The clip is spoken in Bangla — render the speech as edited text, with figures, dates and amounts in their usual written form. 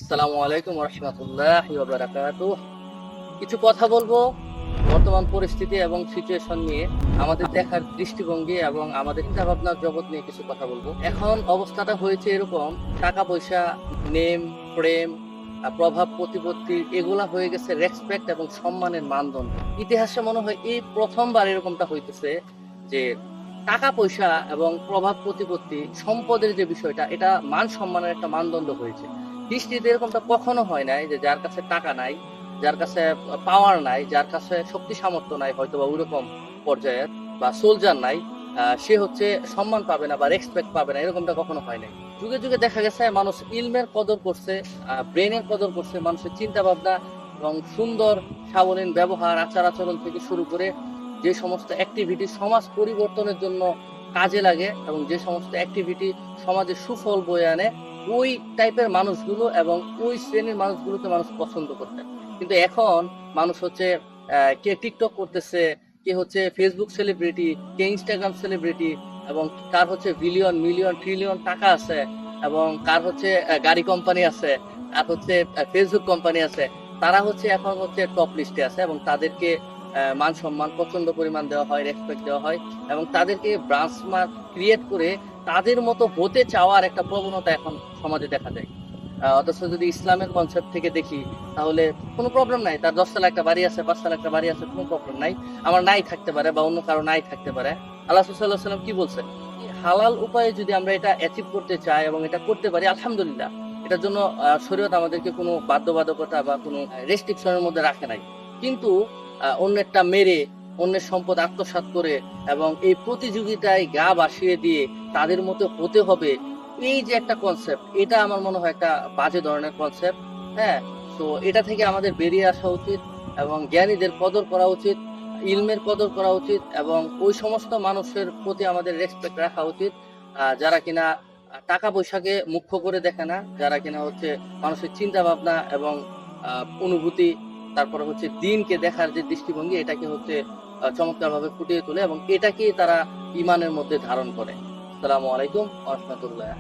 আসসালামু আলাইকুম রহমতুল্লাহি ওয়া বারাকাতুহু। কিছু কথা বলবো বর্তমান পরিস্থিতি এবং সিচুয়েশন নিয়ে, আমাদের দেখার দৃষ্টিভঙ্গি এবং আমাদের চিন্তা ভাবনার জগৎ নিয়ে কিছু কথা বলবো। এখন অবস্থাটা হয়েছে এরকম, টাকা পয়সা, নেম, প্রেম, প্রভাব প্রতিপত্তি, এগুলা হয়ে গেছে রেসপেক্ট এবং সম্মানের মানদণ্ড। ইতিহাসে মনে হয় এই প্রথমবার এরকমটা হইতেছে যে টাকা পয়সা এবং প্রভাব প্রতিপত্তি, সম্পদের যে বিষয়টা, এটা মান সম্মানের একটা মানদণ্ড হয়েছে। হিস্ট্রিতে এরকমটা কখনো হয় নাই যে যার কাছে টাকা নাই, যার কাছে পাওয়ার নাই, যার কাছে শক্তি সামর্থ্য নাই, হয়তো বা ওইরকম পর্যায়ের বা সোলজার নাই, সে হচ্ছে সম্মান পাবে না বা রেসপেক্ট পাবে না, এরকমটা কখনো হয় নাই। যুগে যুগে দেখা গেছে মানুষ ইলমের কদর করছে, ব্রেনের কদর করছে, মানুষের চিন্তা ভাবনা এবং সুন্দর সাবলীল ব্যবহার আচার আচরণ থেকে শুরু করে যে সমস্ত অ্যাক্টিভিটি সমাজ পরিবর্তনের জন্য কাজে লাগে এবং যে সমস্ত অ্যাক্টিভিটি সমাজে সুফল বয়ে আনে, ওই টাইপের মানুষগুলো এবং ওই শ্রেণীর মানুষগুলোকে মানুষ পছন্দ করতেন। কিন্তু এখন মানুষ হচ্ছে কে টিকটক করতেছে, কে হচ্ছে ফেসবুক সেলিব্রিটি, কে ইনস্টাগ্রাম সেলিব্রিটি, এবং কার হচ্ছে বিলিয়ন মিলিয়ন ট্রিলিয়ন টাকা আছে, এবং কার হচ্ছে গাড়ি কোম্পানি আছে, আর হচ্ছে ফেসবুক কোম্পানি আছে। তারা হচ্ছে এখন হচ্ছে টপ লিস্টে আছে এবং তাদেরকে মান সম্মান প্রচন্ড পরিমাণ দেওয়া হয়, রেসপেক্ট দেওয়া হয়, এবং তাদেরকে ব্রাঞ্চ মার্ক ক্রিয়েট করে তাদের মতো হতে চাওয়ার একটা প্রবণতা এখন সমাজে দেখা যায়। অথচ যদি ইসলামের কনসেপ্ট থেকে দেখি, তাহলে কোনো প্রবলেম নাই, তার 10 তলা একটা বাড়ি আছে, 5 তলা একটা বাড়ি আছে, কোনো প্রবলেম নাই। আমার নাই থাকতে পারে বা অন্য কারো নাই থাকতে পারে। আল্লাহ সাল্লাল্লাহু আলাইহি ওয়াসাল্লাম কি বলছেন? হালাল উপায়ে যদি আমরা এটা অ্যাচিভ করতে চাই এবং এটা করতে পারি, আলহামদুলিল্লাহ। এটার জন্য শরীয়ত আমাদেরকে কোনো বাধ্যবাধকতা বা কোনো রেস্ট্রিকশনের মধ্যে রাখে নাই। কিন্তু অন্যেরটা মেরে, অন্যের সম্পদ আত্মসাৎ করে এবং এই প্রতিযোগিতায় গা ভাসিয়ে দিয়ে তাদের মতো হতে হবে, এই যে একটা কনসেপ্ট, এটা আমার মনে হয় একটা বাজে ধরনের কনসেপ্ট। হ্যাঁ, তো এটা থেকে আমাদের বেরিয়ে আসা উচিত এবং জ্ঞানীদের কদর করা উচিত, ইলমের কদর করা উচিত, এবং ওই সমস্ত মানুষের প্রতি আমাদের রেসপেক্ট রাখা উচিত যারা কিনা টাকা পয়সাকে মুখ্য করে দেখে না, যারা কিনা হচ্ছে মানুষের চিন্তা ভাবনা এবং অনুভূতি, তারপরে হচ্ছে দিনকে দেখার যে দৃষ্টিভঙ্গি, এটাকে হচ্ছে চমৎকার ভাবে ফুটিয়ে তোলে এবং এটাকেই তারা ইমানের মধ্যে ধারণ করে। আসসালামু আলাইকুম ওয়া রাহমাতুল্লাহ।